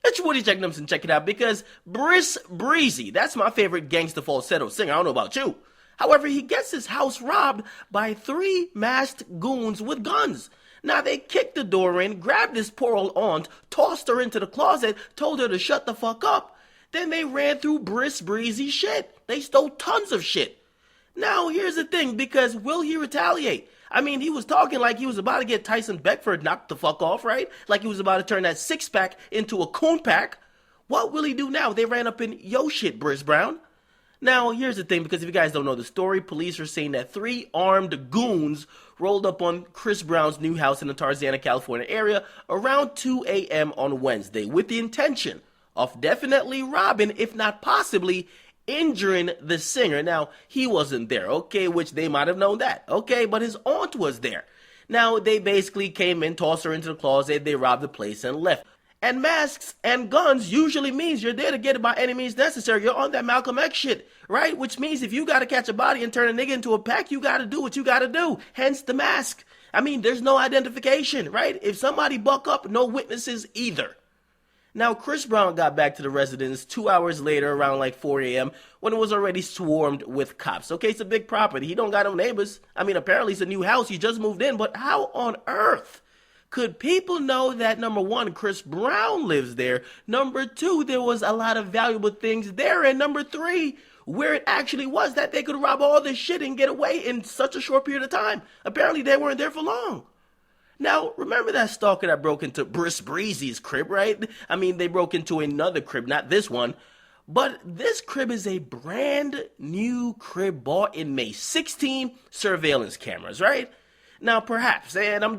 It's Woody Jacobs and check it out because Briss Breezy, that's my favorite gangsta falsetto singer. I don't know about you. However, he gets his house robbed by 3 masked goons with guns. Now, they kicked the door in, grabbed his poor old aunt, tossed her into the closet, told her to shut the fuck up. Then they ran through Briss Breezy's shit. They stole tons of shit. Now, here's the thing, because will he retaliate? I mean, he was talking like he was about to get Tyson Beckford knocked the fuck off, right? Like he was about to turn that 6-pack into a coon pack. What will he do now? They ran up in yo shit, Briss Brown. Now, here's the thing, because if you guys don't know the story, police are saying that 3 armed goons rolled up on Chris Brown's new house in the Tarzana, California area around 2 a.m. on Wednesday with the intention of definitely robbing, if not possibly injuring the singer. Now, he wasn't there, okay, which they might have known that, okay, but his aunt was there. Now, they basically came in, tossed her into the closet, they robbed the place and left. And masks and guns usually means you're there to get it by any means necessary. You're on that Malcolm X shit, right? Which means if you gotta catch a body and turn a nigga into a pack, you gotta do what you gotta do. Hence the mask. I mean, there's no identification, right? If somebody buck up, no witnesses either. Now, Chris Brown got back to the residence 2 hours later around like 4 a.m. when it was already swarmed with cops. Okay, it's a big property. He don't got no neighbors. I mean, apparently it's a new house. He just moved in, but how on earth could people know that, number one, Chris Brown lives there, number two, there was a lot of valuable things there, and number three, where it actually was that they could rob all this shit and get away in such a short period of time? Apparently they weren't there for long. Now, remember that stalker that broke into Briss Breezy's crib, right? I mean, they broke into another crib, not this one. But this crib is a brand new crib bought in May. 16 surveillance cameras, right? Now, perhaps, and I'm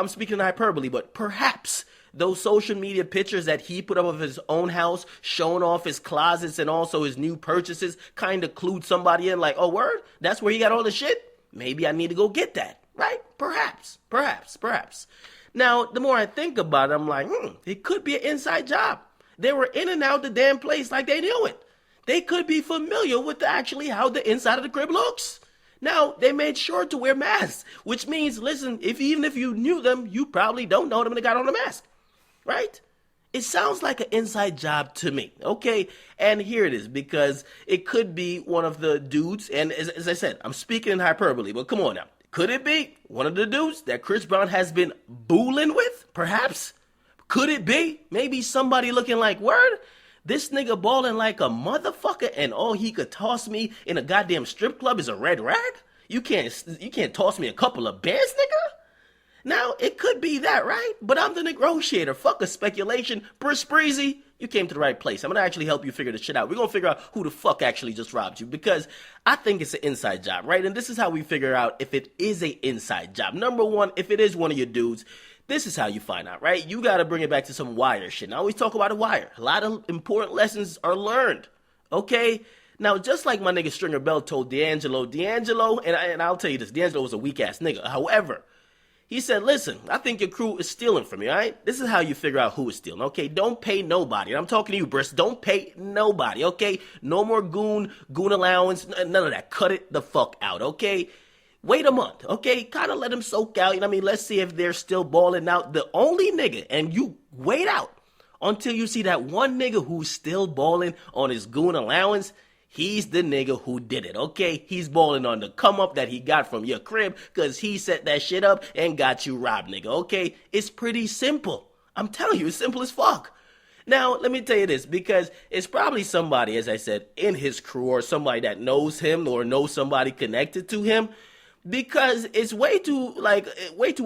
speaking in hyperbole, but perhaps those social media pictures that he put up of his own house, showing off his closets and also his new purchases, kind of clued somebody in like, oh, word? That's where he got all the shit? Maybe I need to go get that. Right? Perhaps. Now, the more I think about it, I'm like, it could be an inside job. They were in and out the damn place like they knew it. They could be familiar with actually how the inside of the crib looks. Now, they made sure to wear masks, which means, listen, even if you knew them, you probably don't know them and they got on a mask. Right? It sounds like an inside job to me, okay? And here it is, because it could be one of the dudes, and as I said, I'm speaking in hyperbole, but come on now. Could it be one of the dudes that Chris Brown has been booling with, perhaps? Could it be maybe somebody looking like, word, this nigga balling like a motherfucker and all he could toss me in a goddamn strip club is a red rag? You can't toss me a couple of bands, nigga? Now, it could be that, right? But I'm the negotiator. Fuck a speculation. Briss Breezy, you came to the right place. I'm going to actually help you figure this shit out. We're going to figure out who the fuck actually just robbed you, because I think it's an inside job, right? And this is how we figure out if it is an inside job. Number one, if it is one of your dudes, this is how you find out, right? You got to bring it back to some Wire shit. And I always talk about a Wire. A lot of important lessons are learned, okay? Now, just like my nigga Stringer Bell told D'Angelo, and I'll tell you this, D'Angelo was a weak-ass nigga. However, he said, listen, I think your crew is stealing from you, all right? This is how you figure out who is stealing, okay? Don't pay nobody. And I'm talking to you, Briss. Don't pay nobody, okay? No more goon allowance, none of that. Cut it the fuck out, okay? Wait a month, okay? Kind of let them soak out. You know what I mean? Let's see if they're still balling out. The only nigga, and you wait out until you see that one nigga who's still balling on his goon allowance. He's the nigga who did it, okay? He's balling on the come up that he got from your crib because he set that shit up and got you robbed, nigga, okay? It's pretty simple. I'm telling you, it's simple as fuck. Now, let me tell you this, because it's probably somebody, as I said, in his crew or somebody that knows him or knows somebody connected to him, because it's way too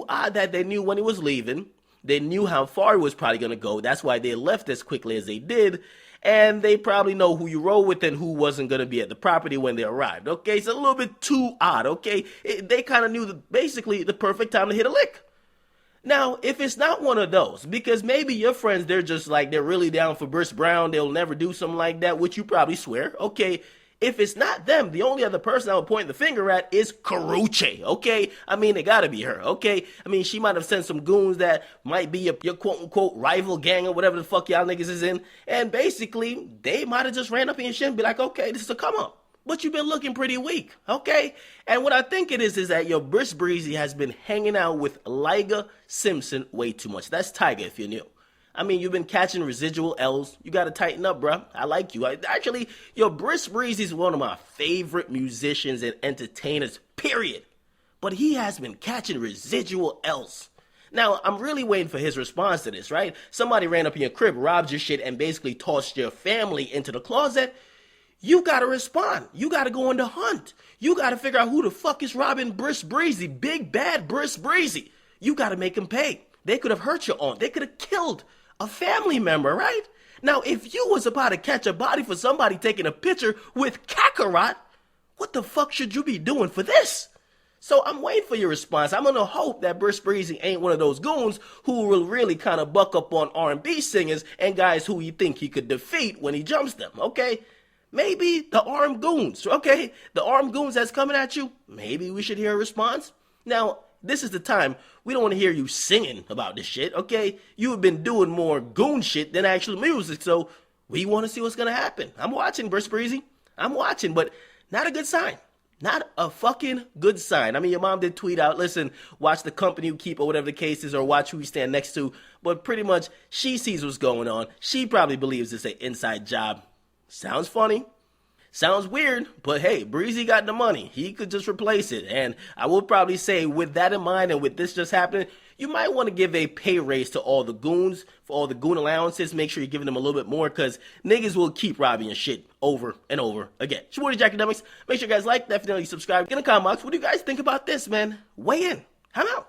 odd that they knew when he was leaving. They knew how far he was probably going to go. That's why they left as quickly as they did. And they probably know who you roll with and who wasn't going to be at the property when they arrived, okay? It's a little bit too odd, okay? They kind of knew basically the perfect time to hit a lick. Now, if it's not one of those, because maybe your friends, they're really down for Briss Brown, they'll never do something like that, which you probably swear, okay? If it's not them, the only other person I would point the finger at is Karrueche, okay? I mean, it gotta be her, okay? I mean, she might have sent some goons that might be your quote-unquote rival gang or whatever the fuck y'all niggas is in, and basically, they might have just ran up in your shit and be like, okay, this is a come-up. But you've been looking pretty weak, okay? And what I think it is that your Briss Breezy has been hanging out with Liga Simpson way too much. That's Tiger, if you knew. I mean, you've been catching residual L's. You got to tighten up, bruh. I like you. Actually, yo, Briss Breezy's one of my favorite musicians and entertainers, period. But he has been catching residual L's. Now, I'm really waiting for his response to this, right? Somebody ran up in your crib, robbed your shit, and basically tossed your family into the closet. You gotta respond. You gotta go on the hunt. You gotta figure out who the fuck is robbing Briss Breezy, big bad Briss Breezy. You gotta make him pay. They could have hurt your aunt. They could have killed a family member, right? Now, if you was about to catch a body for somebody taking a picture with Kakarot, what the fuck should you be doing for this? So I'm waiting for your response. I'm gonna hope that Briss Breezy ain't one of those goons who will really kind of buck up on R&B singers and guys who you think he could defeat when he jumps them, okay? Maybe the armed goons, okay? The armed goons that's coming at you, maybe we should hear a response. Now, this is the time. We don't want to hear you singing about this shit, okay? You have been doing more goon shit than actual music, so we want to see what's gonna happen. I'm watching, Briss Breezy. I'm watching, but not a good sign. Not a fucking good sign. I mean, your mom did tweet out, listen, watch the company you keep or whatever the case is, or watch who you stand next to. But pretty much, she sees what's going on. She probably believes it's an inside job. Sounds funny. Sounds weird, but hey, Breezy got the money. He could just replace it. And I will probably say, with that in mind and with this just happening, you might want to give a pay raise to all the goons for all the goon allowances. Make sure you're giving them a little bit more because niggas will keep robbing your shit over and over again. It's your boy, Akademiks. Make sure you guys like, definitely subscribe. Get in the comment box. What do you guys think about this, man? Weigh in. I'm out.